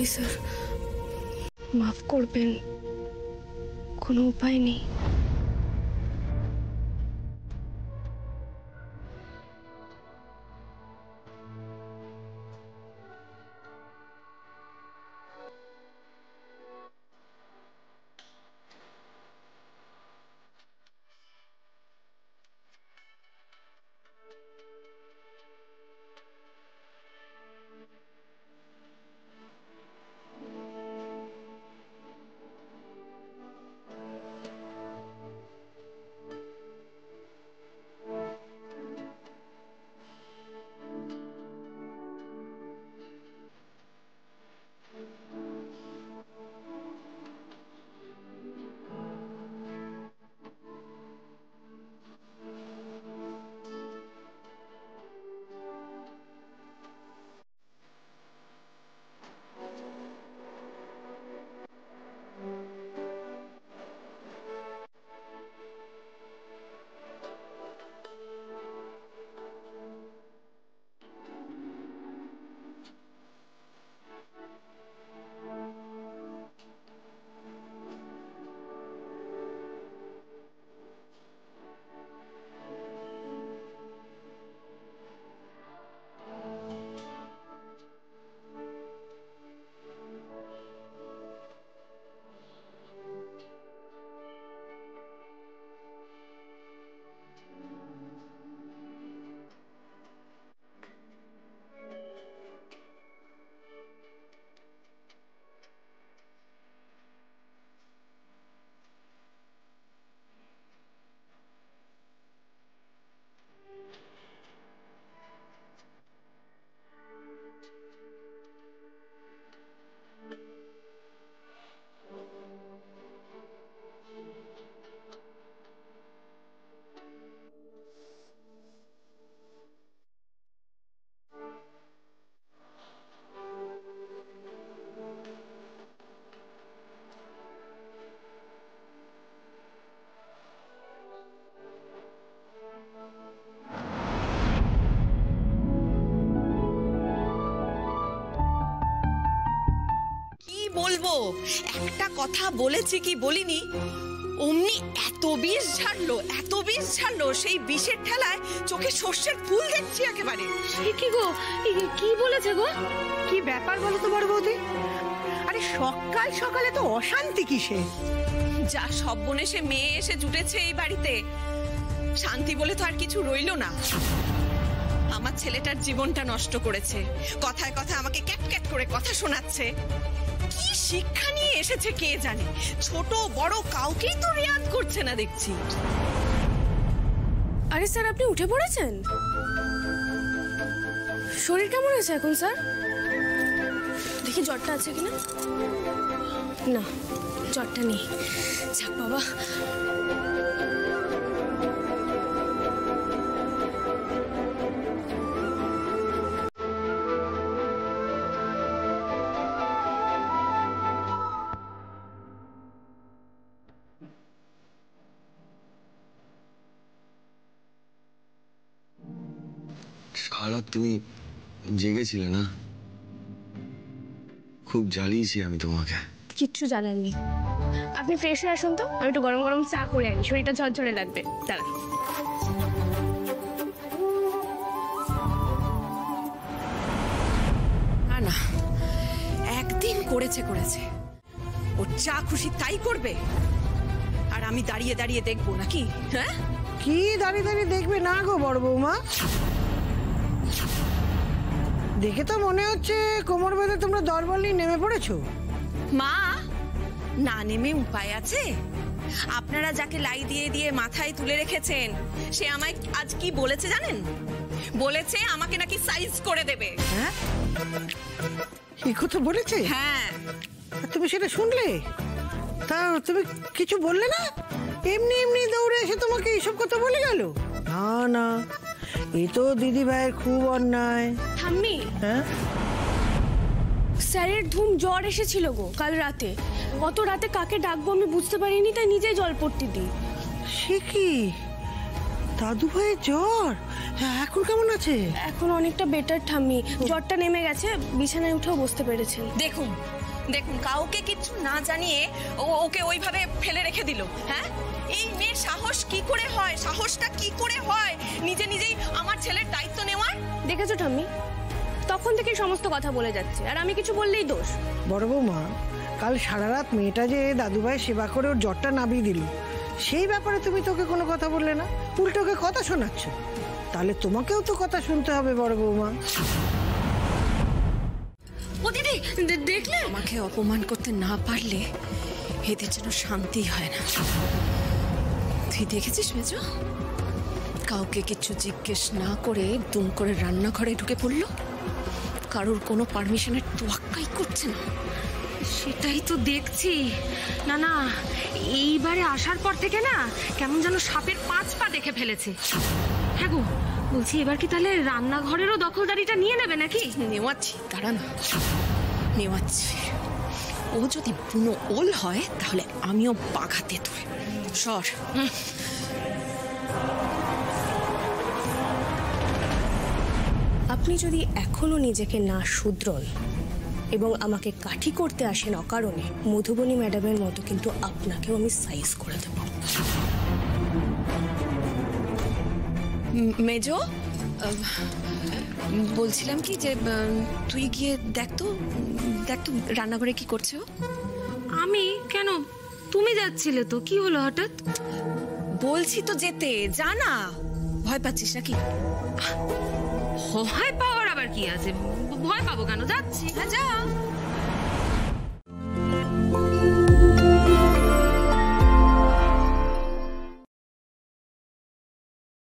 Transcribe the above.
Sorry sir, মাফ করবেন, কোনো উপায় নেই। বলবো, একটা কথা বলেছি কি বলিনি, অমনি এত বিষ ঝাড়লো, সেই বিষের ঠেলায় চোখে সর্ষের ফুল দেখছি একেবারে। কি গো, কি বলেছে গো? কি ব্যাপার বলো তো বড় বৌদি? আরে সকাল সকালে তো অশান্তি কিসে? যা সব বনে সে মেয়ে এসে জুটেছে এই বাড়িতে, শান্তি বলে তো আর কিছু রইল না। আমার ছেলেটার জীবনটা নষ্ট করেছে, কথায় কথায় আমাকে ক্যাট করে কথা শোনাচ্ছে। কি শিক্ষা নিয়ে এসেছে কে জানে, ছোট বড় কাউকেই তো রেয়াত করছে না দেখছি। আরে স্যার, আপনি উঠে পড়েছেন? শরীর কেমন আছে এখন স্যার? দেখি জ্বরটা আছে কিনা। না, জ্বরটা নেই। যাক বাবা। সারা তুমি জেগেছিলে না? খুব জ্বালিয়েছি আমি তোমাকে। কিচ্ছু জানাননি। আপনি ফ্রেশ হয়ে আসুন তো, আমি একটু গরম গরম চা করে আনি, শরীরটা ঝরঝরে লাগবে। দাঁড়ান। না না, একদিন করেছে, ও যা খুশি তাই করবে, আর আমি দাঁড়িয়ে দাঁড়িয়ে দেখবো নাকি? হ্যাঁ, কি দাঁড়িয়ে দাঁড়িয়ে দেখবে না গো বড় বৌমা? দেখে তো মনে হচ্ছে কোমর বেঁধে তোমরা দরবার নিয়ে নেমে পড়েছো। মা, না নেমে উপায় আছে? আপনারা যাকে লাই দিয়ে দিয়ে মাথায় তুলে রেখেছেন, সে আমায় আজ কি বলেছে জানেন? বলেছে আমাকে নাকি সাইজ করে দেবে। হ্যাঁ, এই কথা বলেছে? হ্যাঁ। তুমি সেটা শুনলে? তা তুমি কিছু বললে না? এমনি এমনি দৌড়ে এসে তোমাকে এইসব কথা বলে গেল? না না, এ তো দিদি ভাইয়ের খুব অন্যায়। ঠাম্মি, হ্যাঁ, স্যারের ধুম জ্বর এসেছিল গো কাল রাতে। অত রাতে কাকে ডাকবো আমি বুঝতে পারিনি, তাই নিজেই জল পড়তে দিই। সে কি? দাদু ভাইয়ের জ্বর? হ্যাঁ, এখন কেমন আছে? এখন অনেকটা বেটার ঠাম্মি, জ্বরটা নেমে গেছে, বিছানায় উঠেও বসতে পেরেছেন। দেখুন দেখুন, কাউকে কিচ্ছু না জানিয়ে ওকে ওইভাবে ফেলে রেখে দিল। হ্যাঁ, এই মেয়ের সাহস কি করে হয়, সাহসটা কি করে হয় নিজে নিজেই আমার ছেলের দায়িত্ব নেওয়ার? দেখেছো ঠাম্মি, তখন থেকে সমস্ত কথা বলে যাচ্ছে, আর আমি কিছু বললেই দোষ। বড় বৌমা, কাল সারা রাত মেয়েটা যে দাদু ভাইয়ের সেবা করে ওর জ্বরটা নামিয়ে দিল, সেই ব্যাপারে তুমি তোকে কোনো কথা বললে না, উল্টো ওকে কথা শোনাচ্ছ। তাহলে তোমাকেও তো কথা শুনতে হবে বড় বৌমা। ও দিদি, দেখলে আমাকে অপমান করতে না পারলে এদের যেন শান্তি হয় না। তুই দেখেছিস মেজো, কাউকে কিছু জিজ্ঞেস না করে দুম করে রান্নাঘরে ঢুকে পড়লো, কারোর কোনো পারমিশনের তোয়াক্কাই করছে না। সেটাই তো দেখছি। না না, এইবারে আসার পর থেকে না কেমন যেন সাপের 5 পা দেখে ফেলেছে। হ্যাঁ গো, বলছি এবার কি তাহলে রান্নাঘরেরও দখলদারিটা নিয়ে নেবে নাকি? নেওয়াচ্ছি, দাঁড়া না, নেওয়াচ্ছি। ও যদি বুনো ওল হয় তাহলে আমিও বাঘাতে তুই সর। আপনি যদি এখনো নিজেকে না শুধরন এবং আমাকে কাঠি করতে আসেন অকারণে, মধুবনী ম্যাডামের মতো কিন্তু আপনাকেও আমি সাইজ করে দেব। মেজো, বলছিলাম কি যে তুই গিয়ে দেখ তো রান্নাঘরে কি করছে ও। আমি কেন? তুমি যাচ্ছিলে তো, কি হলো হঠাৎ? বলছি তো যেতে, যা না। ভয় পাচ্ছিস নাকি? ভয় পাওয়ার আবার কি আছে? ভয় পাবো কেন? যাচ্ছি। হ্যাঁ, যা।